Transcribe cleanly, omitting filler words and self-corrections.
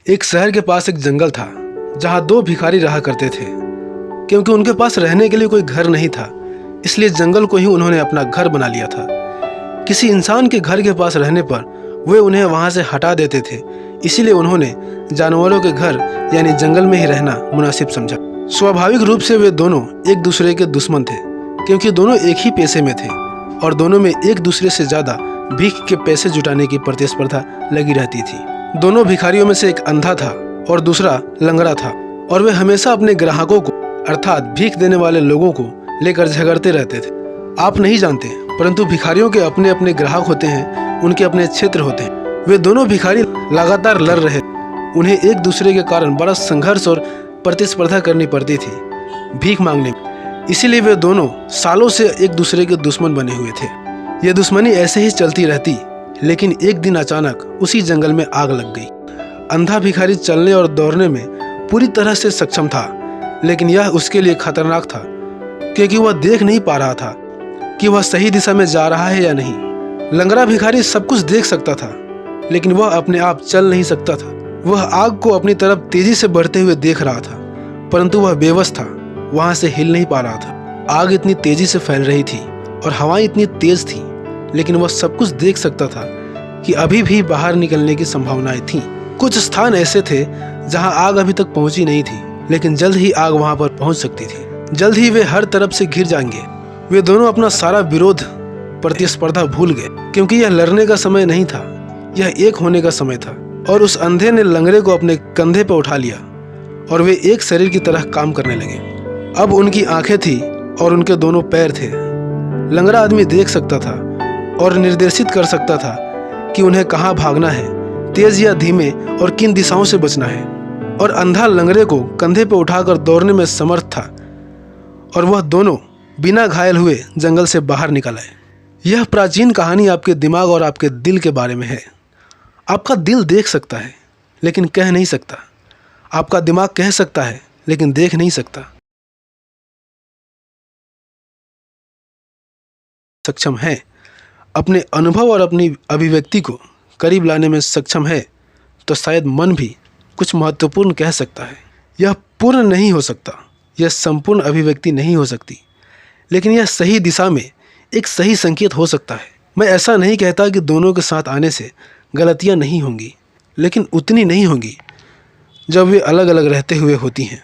एक शहर के पास एक जंगल था जहाँ दो भिखारी रहा करते थे। क्योंकि उनके पास रहने के लिए कोई घर नहीं था, इसलिए जंगल को ही उन्होंने अपना घर बना लिया था। किसी इंसान के घर के पास रहने पर वे उन्हें वहाँ से हटा देते थे, इसीलिए उन्होंने जानवरों के घर यानी जंगल में ही रहना मुनासिब समझा। स्वाभाविक रूप से वे दोनों एक दूसरे के दुश्मन थे, क्योंकि दोनों एक ही पेशे में थे और दोनों में एक दूसरे से ज़्यादा भीख के पैसे जुटाने की प्रतिस्पर्धा लगी रहती थी। दोनों भिखारियों में से एक अंधा था और दूसरा लंगड़ा था, और वे हमेशा अपने ग्राहकों को अर्थात भीख देने वाले लोगों को लेकर झगड़ते रहते थे। आप नहीं जानते, परंतु भिखारियों के अपने अपने ग्राहक होते हैं, उनके अपने क्षेत्र होते हैं। वे दोनों भिखारी लगातार लड़ रहे थे। उन्हें एक दूसरे के कारण बड़ा संघर्ष और प्रतिस्पर्धा करनी पड़ती थी भीख मांगने में। इसीलिए वे दोनों सालों से एक दूसरे के दुश्मन बने हुए थे। यह दुश्मनी ऐसे ही चलती रहती, लेकिन एक दिन अचानक उसी जंगल में आग लग गई। अंधा भिखारी चलने और दौड़ने में पूरी तरह से सक्षम था, लेकिन यह उसके लिए खतरनाक था, क्योंकि वह देख नहीं पा रहा था कि वह सही दिशा में जा रहा है या नहीं। लंगड़ा भिखारी सब कुछ देख सकता था, लेकिन वह अपने आप चल नहीं सकता था। वह आग को अपनी तरफ तेजी से बढ़ते हुए देख रहा था, परंतु वह बेबस था, वहां से हिल नहीं पा रहा था। आग इतनी तेजी से फैल रही थी और हवाएं इतनी तेज थी, लेकिन वह सब कुछ देख सकता था कि अभी भी बाहर निकलने की संभावनाएं थीं। कुछ स्थान ऐसे थे जहां आग अभी तक पहुंची नहीं थी, लेकिन जल्द ही आग वहां पर पहुंच सकती थी। जल्द ही वे हर तरफ से घिर जाएंगे। वे दोनों अपना सारा विरोध प्रतिस्पर्धा भूल गए, क्योंकि यह लड़ने का समय नहीं था, यह एक होने का समय था। और उस अंधे ने लंगड़े को अपने कंधे पर उठा लिया और वे एक शरीर की तरह काम करने लगे। अब उनकी आंखें थी और उनके दोनों पैर थे। लंगड़ा आदमी देख सकता था और निर्देशित कर सकता था कि उन्हें कहाँ भागना है, तेज या धीमे, और किन दिशाओं से बचना है। और अंधा लंगड़े को कंधे पर उठाकर दौड़ने में समर्थ था, और वह दोनों बिना घायल हुए जंगल से बाहर निकल आए। यह प्राचीन कहानी आपके दिमाग और आपके दिल के बारे में है। आपका दिल देख सकता है लेकिन कह नहीं सकता। आपका दिमाग कह सकता है लेकिन देख नहीं सकता। सक्षम है अपने अनुभव और अपनी अभिव्यक्ति को करीब लाने में सक्षम है, तो शायद मन भी कुछ महत्वपूर्ण कह सकता है। यह पूर्ण नहीं हो सकता, यह संपूर्ण अभिव्यक्ति नहीं हो सकती, लेकिन यह सही दिशा में एक सही संकेत हो सकता है। मैं ऐसा नहीं कहता कि दोनों के साथ आने से गलतियां नहीं होंगी, लेकिन उतनी नहीं होंगी जब वे अलग अलग रहते हुए होती हैं।